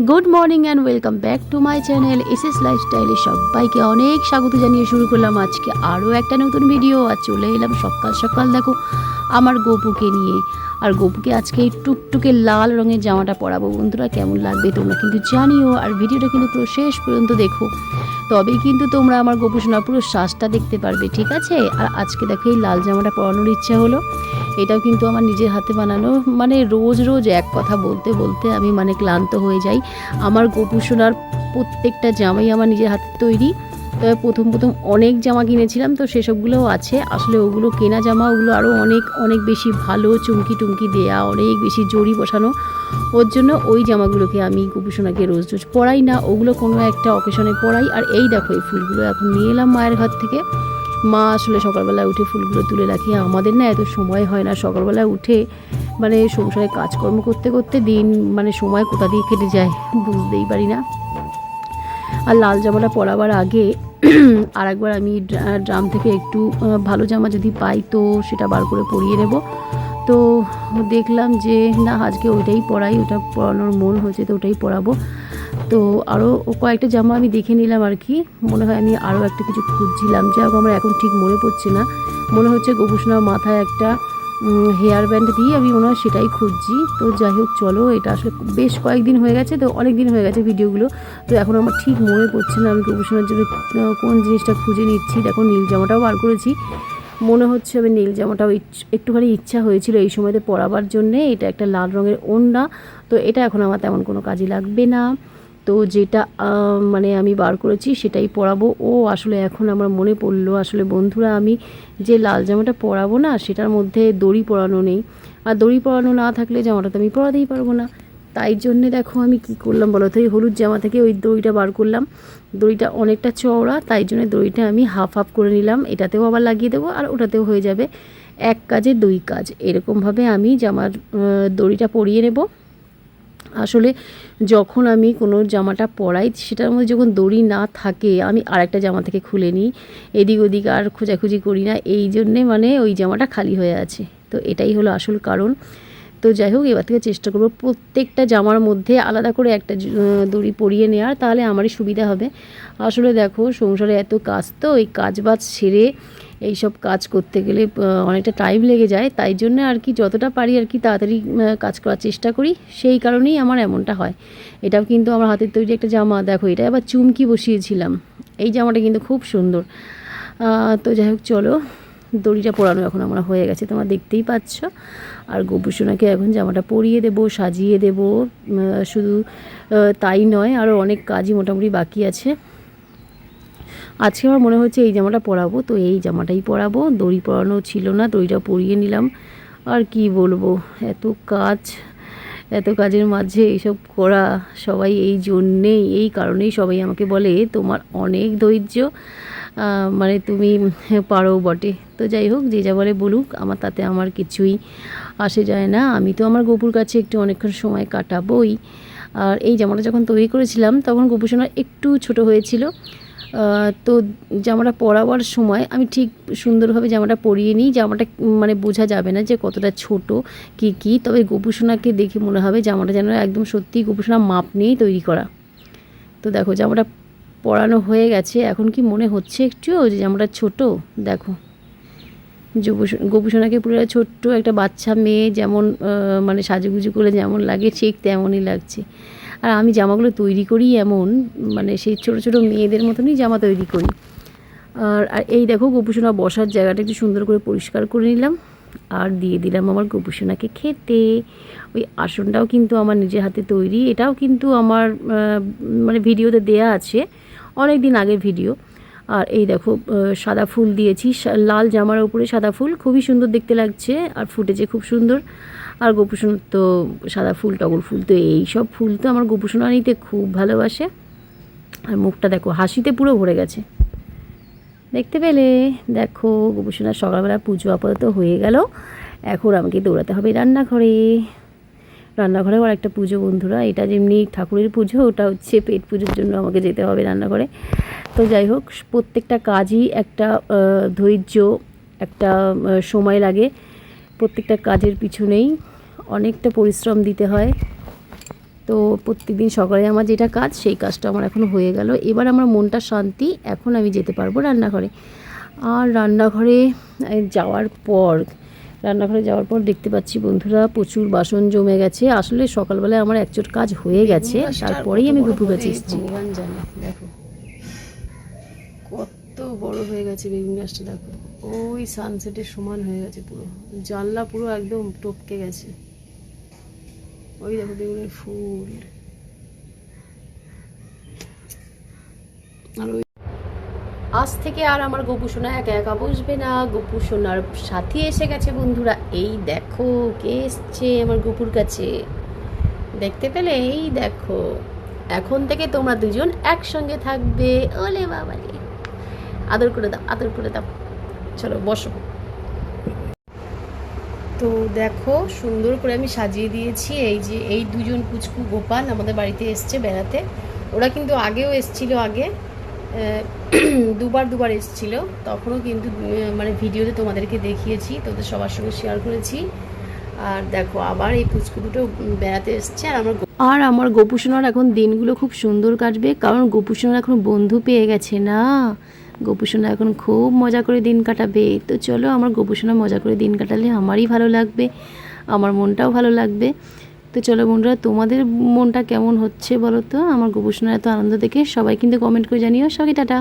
Good morning and welcome back to my channel SS লাইফস্টাইলে সবাইকে অনেক স্বাগত জানিয়ে শুরু করলাম আজকে আরও একটা নতুন ভিডিও। আর চলে এলাম সকাল সকাল দেখো আমার গপুকে নিয়ে। আর গপুকে আজকে এই টুকটুকে লাল রঙের জামাটা পরাবো। বন্ধুরা কেমন লাগবে তোমরা কিন্তু জানিও, আর ভিডিওটা কিন্তু পুরো শেষ পর্যন্ত দেখো, তবেই কিন্তু তোমরা আমার গপু সোনা পুরো শ্বাসটা দেখতে পারবে, ঠিক আছে? আর আজকে দেখো এই লাল জামাটা পরানোর ইচ্ছা হলো। এটাও কিন্তু আমার নিজের হাতে বানানো, মানে রোজ রোজ এক কথা বলতে বলতে আমি ক্লান্ত হয়ে যাই। আমার গপু সোনার প্রত্যেকটা জামাই আমার নিজের হাতে তৈরি। তবে প্রথম অনেক জামা কিনেছিলাম, তো সেসবগুলোও আছে। আসলে ওগুলো কেনা জামা, ওগুলো আরও অনেক অনেক বেশি ভালো, চুমকি টুমকি দেয়া, অনেক বেশি জড়ি বসানো। ওর জন্য ওই জামাগুলোকে আমি গপু সোনাকে রোজ রোজ পরাই না, ওগুলো কোনো একটা অকেশনে পরাই। আর এই দেখো এই ফুলগুলো এখন নিয়ে এলাম মায়ের ঘর থেকে। মা আসলে সকালবেলায় উঠে ফুলগুলো তুলে রাখি। আমাদের না এত সময় হয় না, সকালবেলায় উঠে সংসারে কাজকর্ম করতে করতে দিন সময় কোথা দিয়ে কেটে যায় বুঝতেই পারি না। আর লাল জামাটা পরাবার আগে আর একবার আমি ড্রাম থেকে একটু ভালো জামা যদি পাই তো সেটা বার করে পরিয়ে নেব। তো দেখলাম যে না, আজকে ওইটাই পরাই, ওটা পরানোর মন হয়েছে তো ওটাই পরাবো। তো আরও কয়েকটা জামা আমি দেখে নিলাম আর কি। মনে হয় আমি আরও একটা কিছু খুঁজছিলাম, যাই হোক আমার এখন ঠিক মনে পড়ছে না। মনে হচ্ছে গপু সোনার মাথায় একটা হেয়ার ব্যান্ড দিয়ে আমি মনে হয় সেটাই খুঁজছি। তো যাই হোক চলো, এটা আসলে বেশ কয়েকদিন হয়ে গেছে, তো অনেক দিন হয়ে গেছে ভিডিওগুলো, তো এখন আমার ঠিক মনে পড়ছে না আমি গপু সোনার জন্য কোন জিনিসটা খুঁজে নিচ্ছি। দেখো নীল জামাটাও বার করেছি, মনে হচ্ছে আমি নীল জামাটাও একটুখানি ইচ্ছা হয়েছিল এই সময়তে পরাবার জন্যে। এটা একটা লাল রঙের ওড়না, তো এটা এখন আমার তেমন কোনো কাজে লাগবে না। তো যেটা আমি বার করেছি সেটাই পরাবো। ও আসলে এখন আমার মনে পড়লো, আসলে বন্ধুরা আমি যে লাল জামাটা পরাবো না সেটার মধ্যে দড়ি পরানো নেই। আর দড়ি পরানো না থাকলে জামাটা তো আমি পরাতেই পারবো না। তাই জন্যে দেখো আমি কি করলাম বলো তো, এই হলুদ জামা থেকে ওই দড়িটা বার করলাম। দড়িটা অনেকটা চওড়া, তাই জন্য দড়িটা আমি হাফ হাফ করে নিলাম। এটাতেও আবার লাগিয়ে দেবো আর ওটাতেও হয়ে যাবে, এক কাজে দুই কাজ। এরকমভাবে আমি জামার দড়িটা পরিয়ে নেব। আসলে যখন আমি কোনো জামাটা পরাই সেটার মধ্যে যখন দড়ি না থাকে আমি আরেকটা জামা থেকে খুলে নিই, এদিক ওদিক আর খোঁজাখুঁজি করি না, এই জন্যে ওই জামাটা খালি হয়ে আছে। তো এটাই হলো আসল কারণ। তো যাই হোক এবার থেকে চেষ্টা করবো প্রত্যেকটা জামার মধ্যে আলাদা করে একটা দড়ি পরিয়ে নেওয়ার, তাহলে আমারই সুবিধা হবে। আসলে দেখো সংসারে এত কাজ, তো এই কাজ বাজ সেরে এইসব কাজ করতে গেলে অনেকটা টাইম লেগে যায়। তাই জন্য আর কি যতটা পারি আর কি তাড়াতাড়ি কাজ করার চেষ্টা করি, সেই কারণেই আমার এমনটা হয়। এটাও কিন্তু আমার হাতের তৈরি একটা জামা, দেখো এটা আবার চুমকি বসিয়েছিলাম। এই জামাটা কিন্তু খুব সুন্দর। তো যাই হোক চলো, দড়িটা পরানো এখন আমার হয়ে গেছে, তোমরা দেখতেই পাচ্ছ। আর গপু সোনাকে এখন জামাটা পরিয়ে দেবো, সাজিয়ে দেবো। শুধু তাই নয়, আরও অনেক কাজই মোটামুটি বাকি আছে। আজকে আমার মনে হচ্ছে এই জামাটা পরাবো, তো এই জামাটাই পরাবো। দড়ি পরানো ছিল না, দড়িটা পরিয়ে নিলাম। আর কি বলবো, এত কাজের মাঝে এইসব করা, সবাই এই কারণেই সবাই আমাকে বলে তোমার অনেক ধৈর্য, তুমি পারো বটে। তো যাই হোক যে যা বলে বলুক, তাতে আমার কিছুই আসে যায় না। আমি তো আমার গপুর কাছে একটু অনেকক্ষণ সময় কাটাবোই। আর এই জামাটা যখন তৈরি করেছিলাম তখন গপু সোনা একটু ছোট হয়েছিল। তো জামাটা পরাবার সময় আমি ঠিক সুন্দরভাবে জামাটা পরিয়ে নিই। জামাটা বোঝা যাবে না যে কতটা ছোট কি, তবে গপু সোনাকে দেখে মনে হবে জামাটা যেন একদম সত্যি গপু সোনা মাপ নিয়েই তৈরি করা। তো দেখো জামাটা পরানো হয়ে গেছে, এখন কি মনে হচ্ছে একটুও যে জামাটা ছোট? দেখো গপু সোনাকে পুরো ছোট্ট একটা বাচ্চা মেয়ে যেমন সাজুগুজু করে যেমন লাগে ঠিক তেমনই লাগছে। আর আমি জামাগুলো তৈরি করি এমন সেই ছোটো ছোটো মেয়েদের মতনই জামা তৈরি করি। আর এই দেখো গপু সোনা বসার জায়গাটা একটু সুন্দর করে পরিষ্কার করে নিলাম, আর দিয়ে দিলাম আমার গপু সোনাকে খেতে। ওই আসনটাও কিন্তু আমার নিজের হাতে তৈরি, এটাও কিন্তু আমার ভিডিওতে দেয়া আছে, অনেক দিন আগের ভিডিও। আর এই দেখো সাদা ফুল দিয়েছি, লাল জামার উপরে সাদা ফুল, খুবই সুন্দর দেখতে লাগছে আর ফুটেছে খুব সুন্দর। আর গপু সোনার তো সাদা ফুল, টগর ফুল, তো এই সব ফুল তো আমার গপু সোনা নিতে খুব ভালোবাসে। আর মুখটা দেখো হাসিতে পুরো ভরে গেছে, দেখতে পেলে? দেখো গপু সোনার সকালবেলা পুজো আপাতত হয়ে গেল, এখন আমাকে দৌড়াতে হবে রান্নাঘরেও আর একটা পুজো বন্ধুরা। এটা যেমনি ঠাকুরের পুজো, ওটা হচ্ছে পেট পুজোর জন্য আমাকে যেতে হবে রান্নাঘরে। তো যাই হোক প্রত্যেকটা কাজই একটা ধৈর্য, একটা সময় লাগে। প্রত্যেকটা কাজের পিছনেই অনেকটা পরিশ্রম দিতে হয়। তো প্রত্যেকদিন সকালে আমার যেটা কাজ সেই কাজটা আমার এখন হয়ে গেল। এবার আমার মনটা শান্তি, এখন আমি যেতে পারবো রান্নাঘরে। আর রান্নাঘরে যাওয়ার পর দেখতে পাচ্ছি বন্ধুরা প্রচুর বাসন জমে গেছে। আসলে সকালবেলায় আমার একচোট কাজ হয়ে গেছে, তারপরেই আমি গপুর কাছে এসেছি। ভগবান জানে, দেখো কত বড় হয়ে গেছে বেগুন গাছটা, দেখো ওই সানসেটের সমান হয়ে গেছে, পুরো জানলা পুরো একদম টপকে গেছে। ওই দেখো বেগুনের ফুল। আর ওই আজ থেকে আর আমার গপু সোনা একা একা বসবে না, গপু সোনার সাথী এসে গেছে বন্ধুরা। এই দেখো কে এসছে আমার গপুর কাছে, দেখতে পেলে? এই দেখো, এখন থেকে তোমরা দুজন একসঙ্গে থাকবে। ওলে বাবালে, আদর করে দাও, আদর করে দাও। চলো বসো। তো দেখো সুন্দর করে আমি সাজিয়ে দিয়েছি। এই যে এই দুজন পুচকু গোপাল আমাদের বাড়িতে এসছে বেড়াতে। ওরা কিন্তু আগেও এসছিল, আগে দুবার এসছিল, তখনও কিন্তু মানে ভিডিওতে তোমাদেরকে দেখিয়েছি, তোদের সবার সঙ্গে শেয়ার করেছি। আর দেখো আবার এই পুচকু দুটো বেড়াতে এসছে। আর আমার গপু সোনার এখন দিনগুলো খুব সুন্দর কাটবে, কারণ গপু সোনার এখন বন্ধু পেয়ে গেছে না। গপু সোনা এখন খুব মজা করে দিন কাটাবে। তো চলো, আমার গপু সোনা মজা করে দিন কাটালে আমারই ভালো লাগবে, আমার মনটাও ভালো লাগবে। তো চলো বন্ধুরা, তোমাদের মনটা কেমন হচ্ছে বলো তো আমার গপু সোনার এত আনন্দ দেখে? সবাই কিন্তু কমেন্ট করে জানিও। সবাই টাটা।